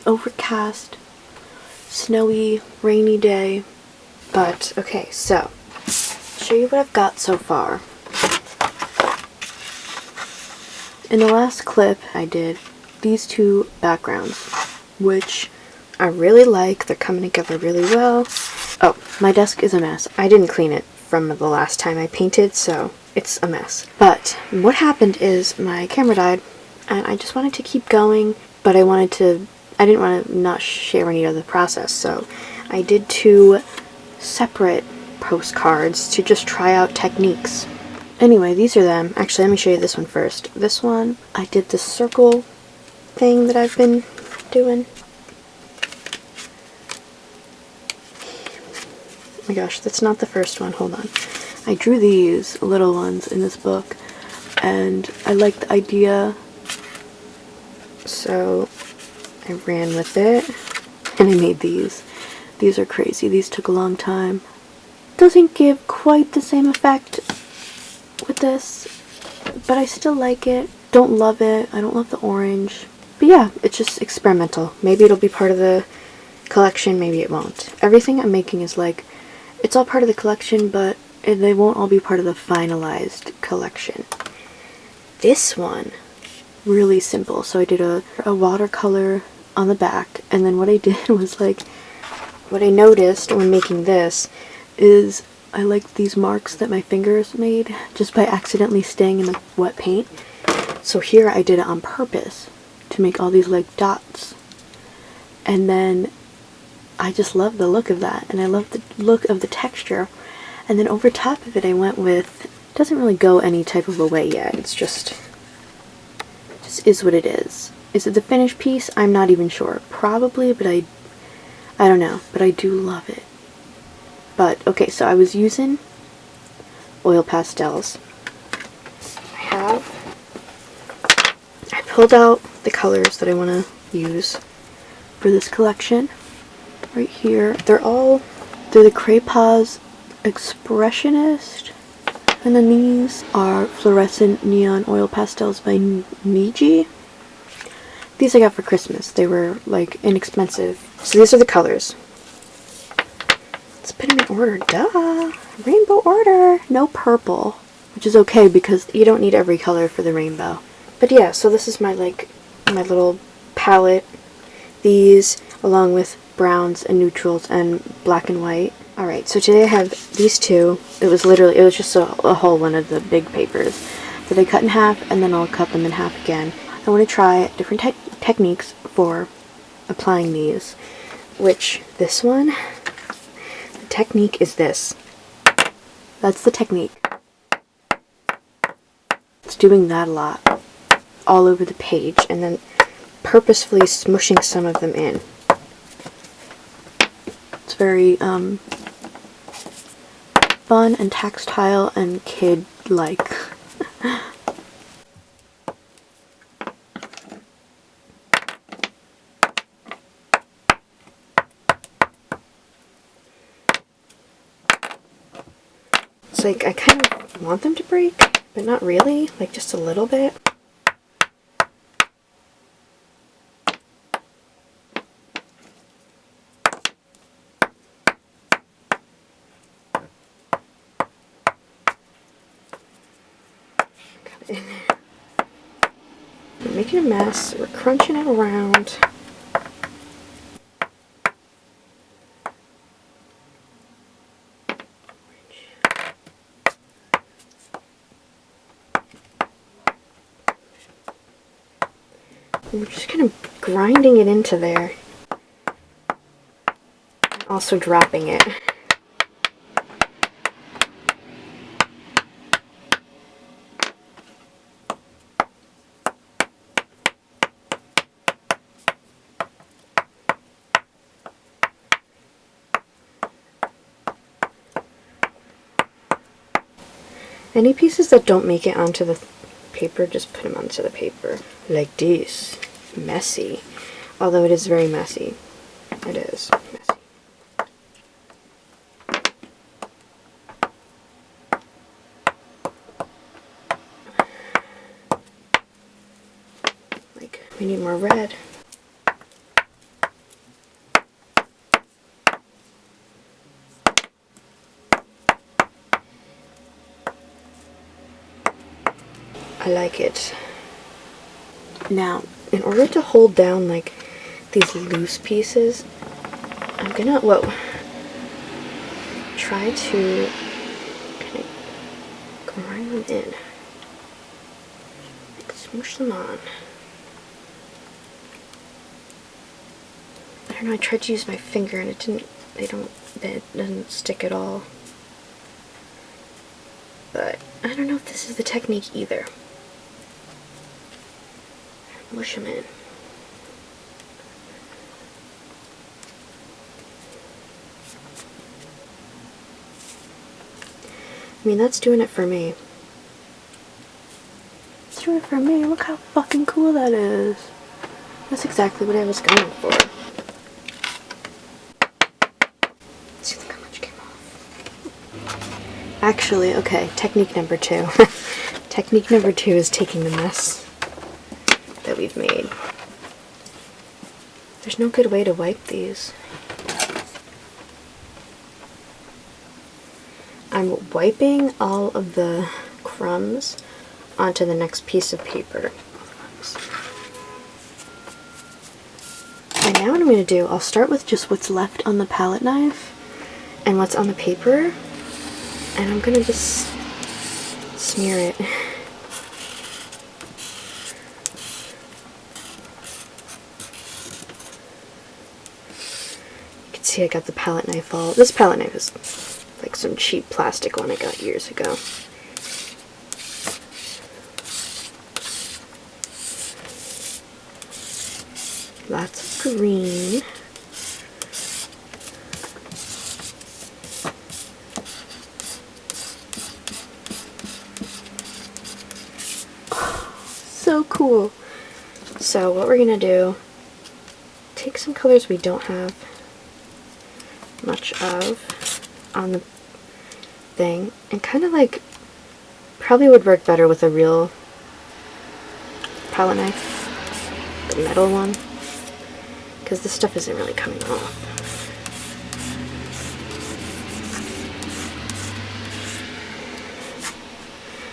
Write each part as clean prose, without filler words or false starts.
overcast, snowy, rainy day. But, okay, so, show you what I've got so far. In the last clip, I did these two backgrounds, which I really like. They're coming together really well. Oh, my desk is a mess. I didn't clean it from the last time I painted, so it's a mess. But what happened is my camera died, and I just wanted to keep going, but I didn't want to not share any of the process, so I did two separate postcards to just try out techniques. Anyway, these are them. Actually, let me show you this one first. This one, I did the circle thing that I've been doing. Oh my gosh, that's not the first one. Hold on. I drew these little ones in this book, and I liked the idea, so I ran with it, and I made these. These are crazy. These took a long time. Doesn't give quite the same effect with this, but I still like it. Don't love it. I don't love the orange. But yeah, it's just experimental. Maybe it'll be part of the collection, maybe it won't. Everything I'm making is like, it's all part of the collection, but they won't all be part of the finalized collection. This one, really simple. So I did a watercolor on the back, and then what I did was like, what I noticed when making this is I liked these marks that my fingers made just by accidentally staying in the wet paint. So here I did it on purpose to make all these like dots. And then I just love the look of that, and I love the look of the texture. And then over top of it I went with, doesn't really go any type of a way yet, it's just is what it is. Is it the finished piece? I'm not even sure. Probably, but I don't know, but I do love it. But, okay, so I was using oil pastels. I pulled out the colors that I want to use for this collection. Right here. They're the Craypas Expressionist. And then these are Fluorescent Neon Oil Pastels by Niji. These I got for Christmas. They were, like, inexpensive. So these are the colors. Let's put them in order. Duh! Rainbow order! No purple. Which is okay because you don't need every color for the rainbow. But yeah, so this is my little palette. These, along with browns and neutrals and black and white. Alright, so today I have these two. It was just a whole one of the big papers that I cut in half, and then I'll cut them in half again. I want to try different techniques for applying these, which this one, the technique is this. That's the technique. It's doing that a lot all over the page and then purposefully smushing some of them in. It's very fun and tactile and kid-like. It's like I kind of want them to break, but not really, like just a little bit. Got it in there. We're making a mess, we're crunching it around. We're just kind of grinding it into there. And also dropping it. Any pieces that don't make it onto the paper, just put them onto the paper. Like this. Messy. Although it is very messy. It is messy. Like, we need more red. I like it. Now, in order to hold down like these loose pieces, I'm gonna, try to kind of grind them in. Like smoosh them on. I don't know, I tried to use my finger and it doesn't stick at all. But I don't know if this is the technique either. Mush them in. I mean, that's doing it for me. It's doing it for me. Look how fucking cool that is. That's exactly what I was going for. See, look how much came off. Actually, okay, technique number 2. Technique number 2 is taking the mess that we've made. There's no good way to wipe these. I'm wiping all of the crumbs onto the next piece of paper. And now what I'm going to do, I'll start with just what's left on the palette knife and what's on the paper, and I'm going to just smear it. You can see I got the palette knife all. This palette knife is like some cheap plastic one I got years ago. Lots of green. So cool. So what we're gonna do, take some colors we don't have much of on the thing, and kind of like, probably would work better with a real palette knife, the metal one, because this stuff isn't really coming off.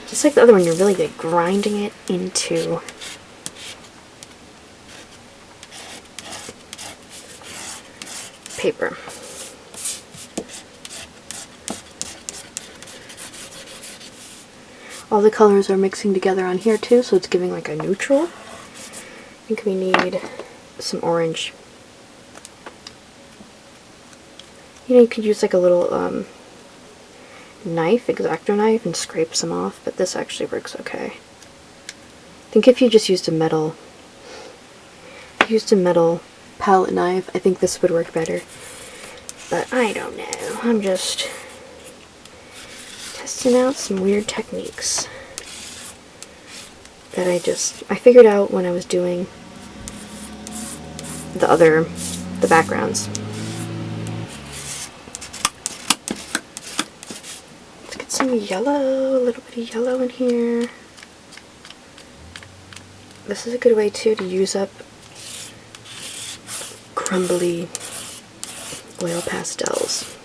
Just like the other one, you're really like grinding it into paper. All the colors are mixing together on here too, so it's giving like a neutral. I think we need some orange. You know, you could use like a little knife, X-Acto knife, and scrape some off, but this actually works okay. I think if you just used a metal palette knife, I think this would work better. But I don't know. I'm just testing out some weird techniques that I figured out when I was doing the backgrounds. Let's get some yellow, a little bit of yellow in here. This is a good way too to use up crumbly oil pastels.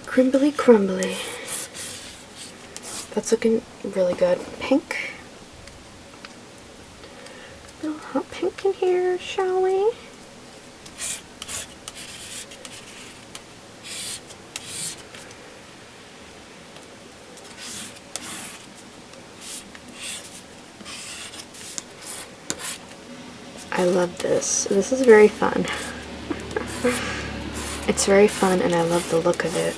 Crumbly, crumbly. That's looking really good. Pink. A little hot pink in here, shall we? I love this. This is very fun. It's very fun and I love the look of it.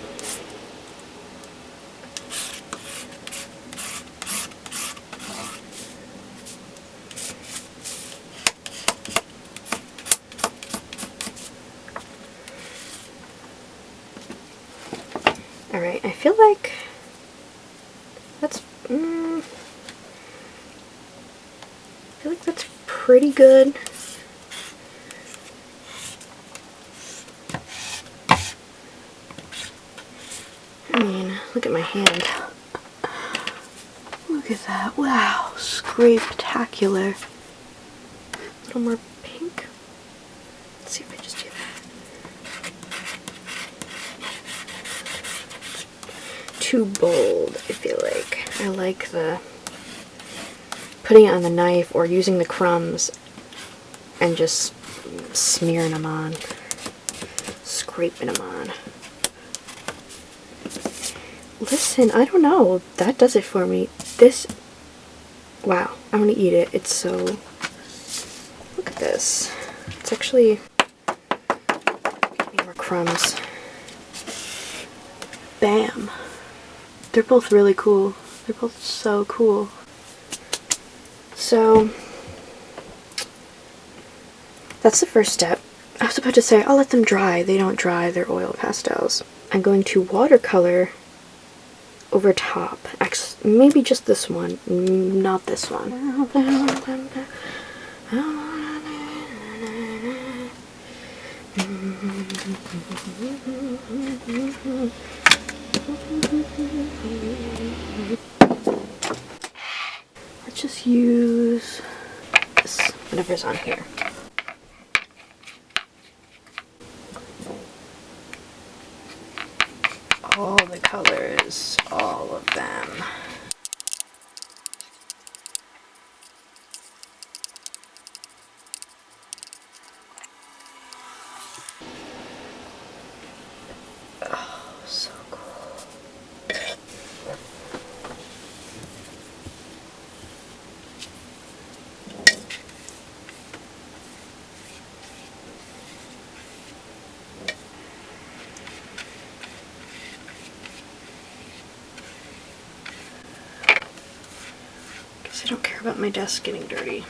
Alright, I feel like that's pretty good. I mean, look at my hand. Look at that. Wow, scrape-tacular. A little more pink. Let's see if I just do that. too bold, I feel like. I like the putting it on the knife or using the crumbs and just smearing them on, scraping them on. Listen, I don't know. That does it for me. This, wow, I want to eat it. It's so, look at this. It's actually, give me more crumbs. Bam. They're both really cool. They're both so cool. So, that's the first step. I was about to say, I'll let them dry. They don't dry, they're oil pastels. I'm going to watercolor over top. Actually, maybe just this one, not this one. Let's just use this, whatever's on here. All the colors, all of them. Oh, so cool. Guess I don't care about my desk getting dirty.